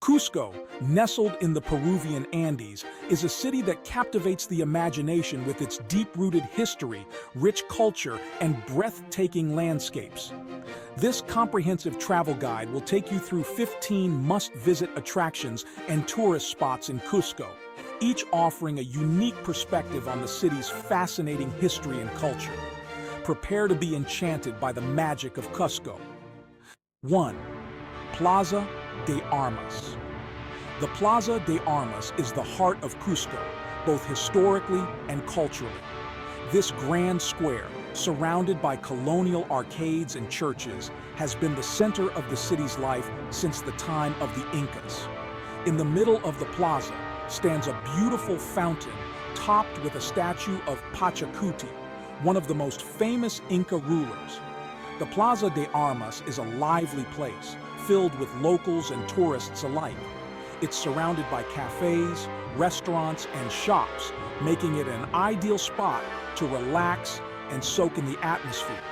Cusco, nestled in the Peruvian Andes, is a city that captivates the imagination with its deep-rooted history, rich culture, and breathtaking landscapes. This comprehensive travel guide will take you through 15 must-visit attractions and tourist spots in Cusco, each offering a unique perspective on the city's fascinating history and culture. Prepare to be enchanted by the magic of Cusco. 1. Plaza de Armas. The Plaza de Armas is the heart of Cusco, both historically and culturally. This grand square, surrounded by colonial arcades and churches, has been the center of the city's life since the time of the Incas. In the middle of the plaza stands a beautiful fountain topped with a statue of Pachacuti, one of the most famous Inca rulers. The Plaza de Armas is a lively place, filled with locals and tourists alike. It's surrounded by cafes, restaurants, and shops, making it an ideal spot to relax and soak in the atmosphere.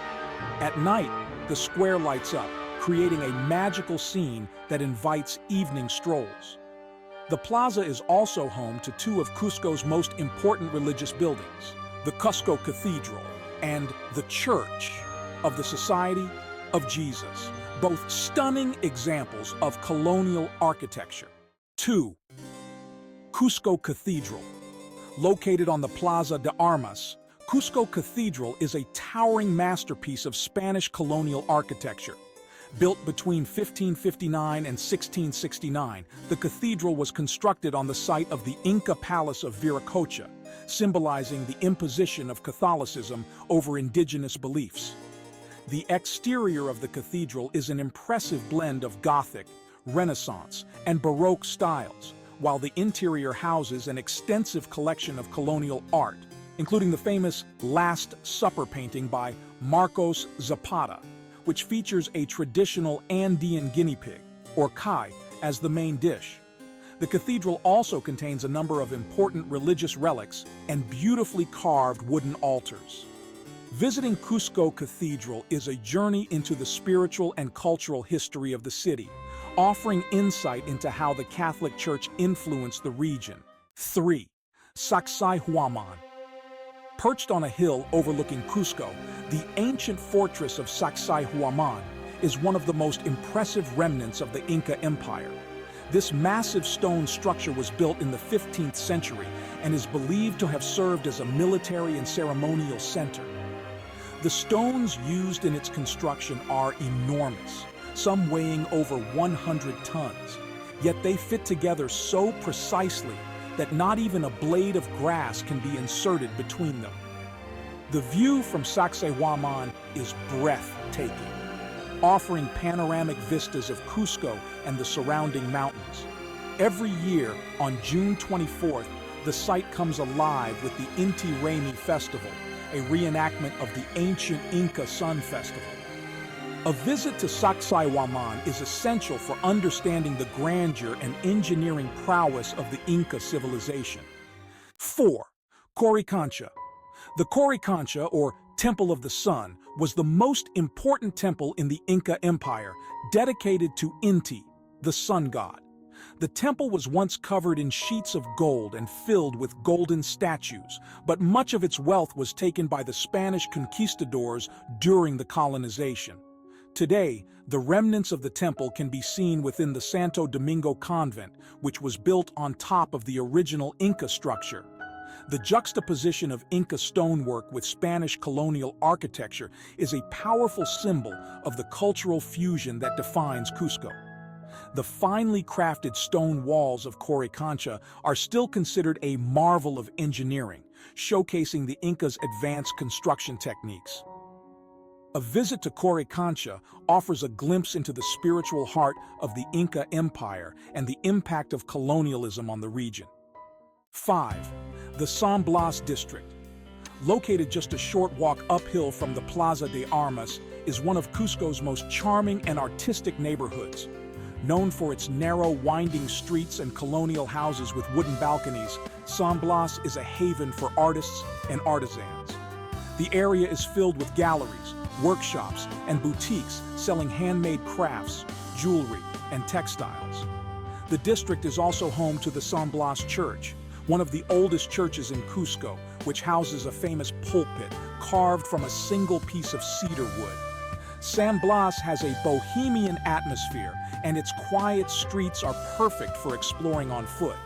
At night, the square lights up, creating a magical scene that invites evening strolls. The plaza is also home to two of Cusco's most important religious buildings, the Cusco Cathedral and the Church of the Society of Jesus, both stunning examples of colonial architecture. 2. Cusco Cathedral. Located on the Plaza de Armas, Cusco Cathedral is a towering masterpiece of Spanish colonial architecture. Built between 1559 and 1669, the cathedral was constructed on the site of the Inca Palace of Viracocha, symbolizing the imposition of Catholicism over indigenous beliefs. The exterior of the cathedral is an impressive blend of Gothic, Renaissance, and Baroque styles, while the interior houses an extensive collection of colonial art, including the famous Last Supper painting by Marcos Zapata, which features a traditional Andean guinea pig, or kai, as the main dish. The cathedral also contains a number of important religious relics and beautifully carved wooden altars. Visiting Cusco Cathedral is a journey into the spiritual and cultural history of the city, offering insight into how the Catholic Church influenced the region. 3. Sacsayhuamán. Perched on a hill overlooking Cusco, the ancient fortress of Sacsayhuamán is one of the most impressive remnants of the Inca Empire. This massive stone structure was built in the 15th century and is believed to have served as a military and ceremonial center. The stones used in its construction are enormous, some weighing over 100 tons, yet they fit together so precisely that not even a blade of grass can be inserted between them. The view from Sacsayhuamán is breathtaking, offering panoramic vistas of Cusco and the surrounding mountains. Every year, on June 24th, the site comes alive with the Inti Raymi Festival, a reenactment of the ancient Inca Sun Festival. A visit to Sacsayhuamán is essential for understanding the grandeur and engineering prowess of the Inca civilization. 4. Coricancha. The Coricancha, or Temple of the Sun, was the most important temple in the Inca Empire, dedicated to Inti, the sun god. The temple was once covered in sheets of gold and filled with golden statues, but much of its wealth was taken by the Spanish conquistadors during the colonization. Today, the remnants of the temple can be seen within the Santo Domingo convent, which was built on top of the original Inca structure. The juxtaposition of Inca stonework with Spanish colonial architecture is a powerful symbol of the cultural fusion that defines Cusco. The finely crafted stone walls of Coricancha are still considered a marvel of engineering, showcasing the Incas' advanced construction techniques. A visit to Coricancha offers a glimpse into the spiritual heart of the Inca Empire and the impact of colonialism on the region. 5. The San Blas District. Located just a short walk uphill from the Plaza de Armas, is one of Cusco's most charming and artistic neighborhoods. Known for its narrow, winding streets and colonial houses with wooden balconies, San Blas is a haven for artists and artisans. The area is filled with galleries, workshops, and boutiques selling handmade crafts, jewelry, and textiles. The district is also home to the San Blas Church, one of the oldest churches in Cusco, which houses a famous pulpit carved from a single piece of cedar wood. San Blas has a bohemian atmosphere, and its quiet streets are perfect for exploring on foot.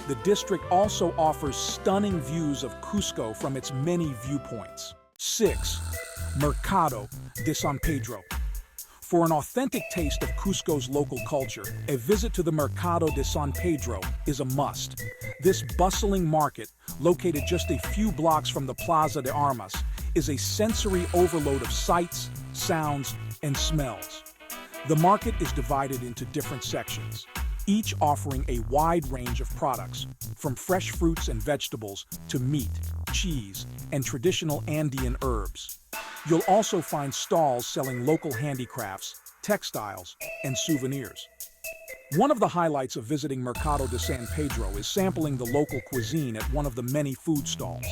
The district also offers stunning views of Cusco from its many viewpoints. 6. Mercado de San Pedro. For an authentic taste of Cusco's local culture, a visit to the Mercado de San Pedro is a must. This bustling market, located just a few blocks from the Plaza de Armas, is a sensory overload of sights, sounds, and smells. The market is divided into different sections, each offering a wide range of products, from fresh fruits and vegetables to meat, cheese, and traditional Andean herbs. You'll also find stalls selling local handicrafts, textiles, and souvenirs. One of the highlights of visiting Mercado de San Pedro is sampling the local cuisine at one of the many food stalls.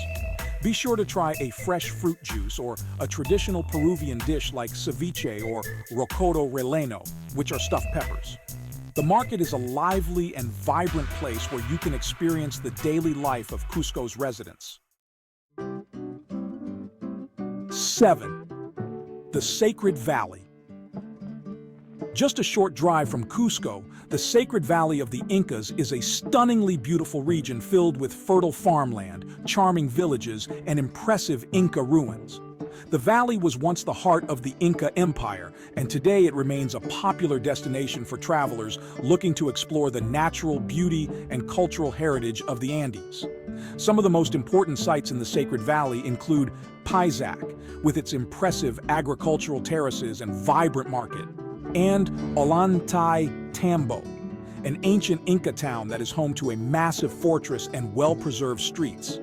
Be sure to try a fresh fruit juice or a traditional Peruvian dish like ceviche or rocoto relleno, which are stuffed peppers. The market is a lively and vibrant place where you can experience the daily life of Cusco's residents. 7. The Sacred Valley. Just a short drive from Cusco, the Sacred Valley of the Incas is a stunningly beautiful region filled with fertile farmland, charming villages, and impressive Inca ruins. The valley was once the heart of the Inca Empire, and today it remains a popular destination for travelers looking to explore the natural beauty and cultural heritage of the Andes. Some of the most important sites in the Sacred Valley include Pisac, with its impressive agricultural terraces and vibrant market, and Ollantaytambo, an ancient Inca town that is home to a massive fortress and well-preserved streets.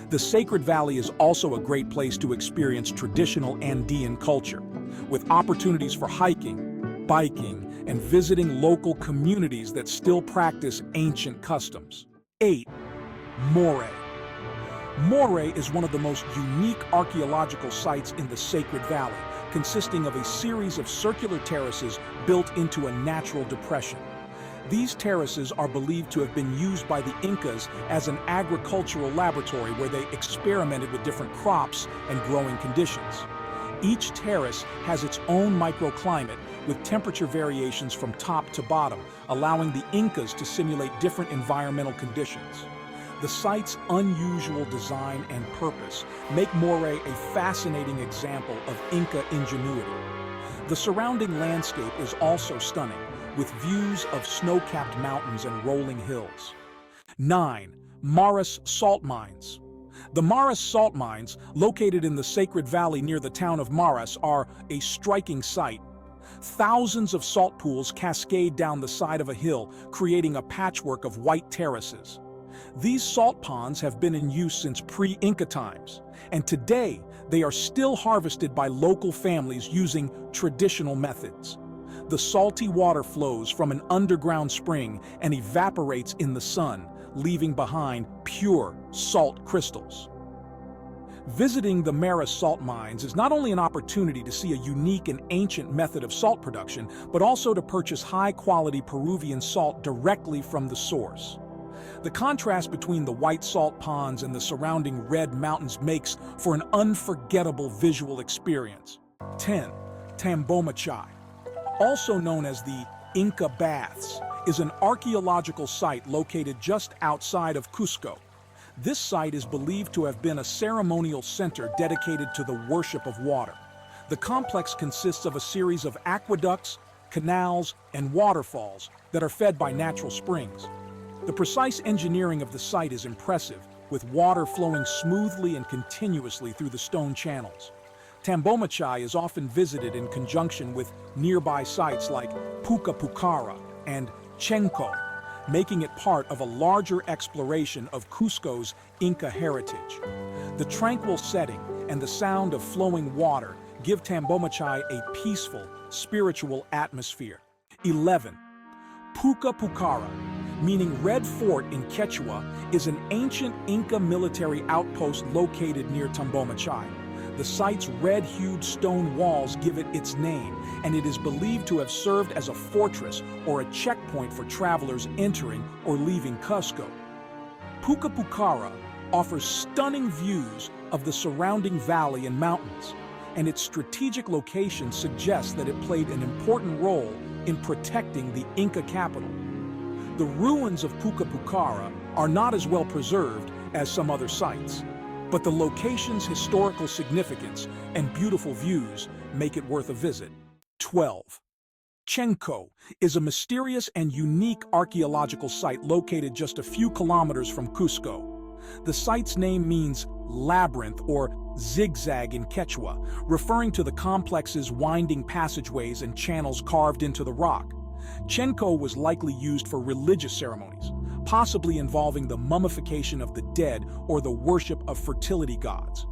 The Sacred Valley is also a great place to experience traditional Andean culture, with opportunities for hiking, biking, and visiting local communities that still practice ancient customs. 8. Moray. Moray is one of the most unique archaeological sites in the Sacred Valley, consisting of a series of circular terraces built into a natural depression. These terraces are believed to have been used by the Incas as an agricultural laboratory where they experimented with different crops and growing conditions. Each terrace has its own microclimate with temperature variations from top to bottom, allowing the Incas to simulate different environmental conditions. The site's unusual design and purpose make Moray a fascinating example of Inca ingenuity. The surrounding landscape is also stunning, with views of snow-capped mountains and rolling hills. 9. Maras Salt Mines. The Maras Salt Mines, located in the Sacred Valley near the town of Maras, are a striking sight. Thousands of salt pools cascade down the side of a hill, creating a patchwork of white terraces. These salt ponds have been in use since pre-Inca times, and today they are still harvested by local families using traditional methods. The salty water flows from an underground spring and evaporates in the sun, leaving behind pure salt crystals. Visiting the Maras salt mines is not only an opportunity to see a unique and ancient method of salt production, but also to purchase high-quality Peruvian salt directly from the source. The contrast between the white salt ponds and the surrounding red mountains makes for an unforgettable visual experience. 10. Tambomachay. Also known as the Inca Baths, is an archaeological site located just outside of Cusco. This site is believed to have been a ceremonial center dedicated to the worship of water. The complex consists of a series of aqueducts, canals, and waterfalls that are fed by natural springs. The precise engineering of the site is impressive, with water flowing smoothly and continuously through the stone channels. Tambomachay is often visited in conjunction with nearby sites like Pukara and Chuco, making it part of a larger exploration of Cusco's Inca heritage. The tranquil setting and the sound of flowing water give Tambomachay a peaceful, spiritual atmosphere. 11. Pukara, meaning Red Fort in Quechua, is an ancient Inca military outpost located near Tambomachay. The site's red-hued stone walls give it its name, and it is believed to have served as a fortress or a checkpoint for travelers entering or leaving Cusco. Pukara offers stunning views of the surrounding valley and mountains, and its strategic location suggests that it played an important role in protecting the Inca capital. The ruins of Pukara are not as well preserved as some other sites, but the location's historical significance and beautiful views make it worth a visit. 12. Chuco is a mysterious and unique archaeological site located just a few kilometers from Cusco. The site's name means labyrinth or zigzag in Quechua, referring to the complex's winding passageways and channels carved into the rock. Chuco was likely used for religious ceremonies, possibly involving the mummification of the dead or the worship of fertility gods.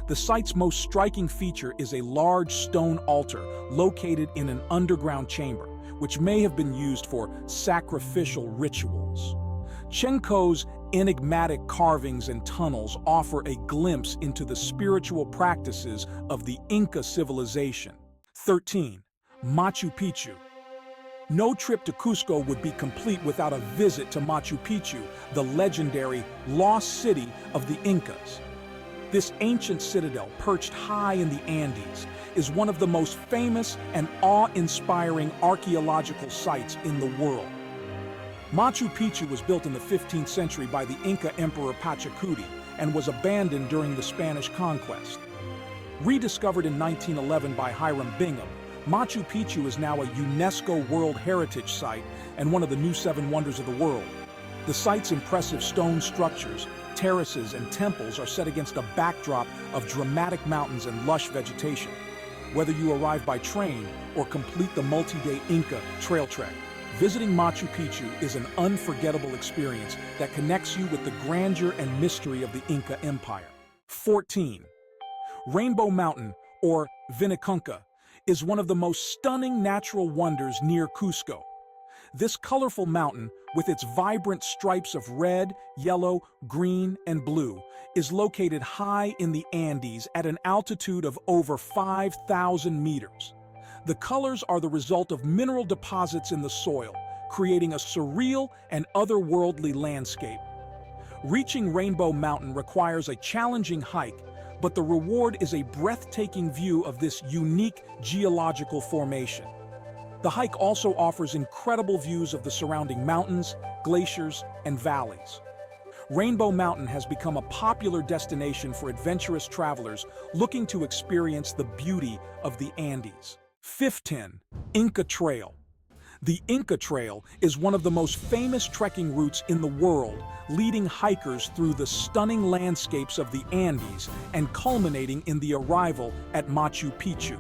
The site's most striking feature is a large stone altar located in an underground chamber, which may have been used for sacrificial rituals. Chuco's enigmatic carvings and tunnels offer a glimpse into the spiritual practices of the Inca civilization. 13. Machu Picchu. No trip to Cusco would be complete without a visit to Machu Picchu, the legendary lost city of the Incas. This ancient citadel, perched high in the Andes, is one of the most famous and awe-inspiring archaeological sites in the world. Machu Picchu was built in the 15th century by the Inca Emperor Pachacuti and was abandoned during the Spanish conquest. Rediscovered in 1911 by Hiram Bingham, Machu Picchu is now a UNESCO World Heritage Site and one of the new 7 wonders of the world. The site's impressive stone structures, terraces, and temples are set against a backdrop of dramatic mountains and lush vegetation. Whether you arrive by train or complete the multi-day Inca Trail trek, visiting Machu Picchu is an unforgettable experience that connects you with the grandeur and mystery of the Inca Empire. 14. Rainbow Mountain, or Vinicunca, is one of the most stunning natural wonders near Cusco. This colorful mountain, with its vibrant stripes of red, yellow, green, and blue, is located high in the Andes at an altitude of over 5,000 meters. The colors are the result of mineral deposits in the soil, creating a surreal and otherworldly landscape. Reaching Rainbow Mountain requires a challenging hike, but the reward is a breathtaking view of this unique geological formation. The hike also offers incredible views of the surrounding mountains, glaciers, and valleys. Rainbow Mountain has become a popular destination for adventurous travelers looking to experience the beauty of the Andes. 15. Inca Trail. The Inca Trail is one of the most famous trekking routes in the world, leading hikers through the stunning landscapes of the Andes and culminating in the arrival at Machu Picchu.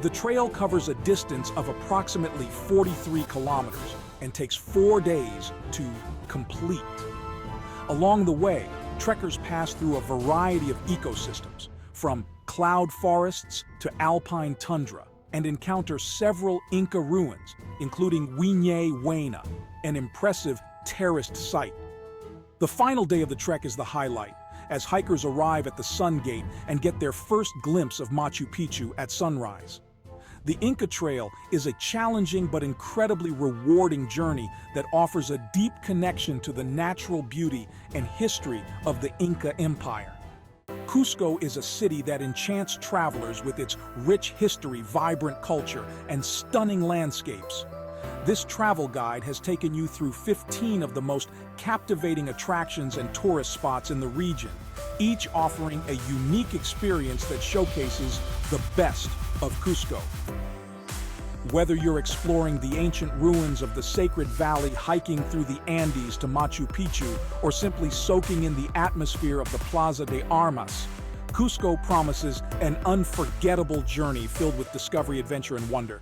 The trail covers a distance of approximately 43 kilometers and takes 4 days to complete. Along the way, trekkers pass through a variety of ecosystems, from cloud forests to alpine tundra, and encounter several Inca ruins, including Huayna, an impressive terraced site. The final day of the trek is the highlight, as hikers arrive at the Sun Gate and get their first glimpse of Machu Picchu at sunrise. The Inca Trail is a challenging but incredibly rewarding journey that offers a deep connection to the natural beauty and history of the Inca Empire. Cusco is a city that enchants travelers with its rich history, vibrant culture, and stunning landscapes. This travel guide has taken you through 15 of the most captivating attractions and tourist spots in the region, each offering a unique experience that showcases the best of Cusco. Whether you're exploring the ancient ruins of the Sacred Valley, hiking through the Andes to Machu Picchu, or simply soaking in the atmosphere of the Plaza de Armas, Cusco promises an unforgettable journey filled with discovery, adventure, and wonder.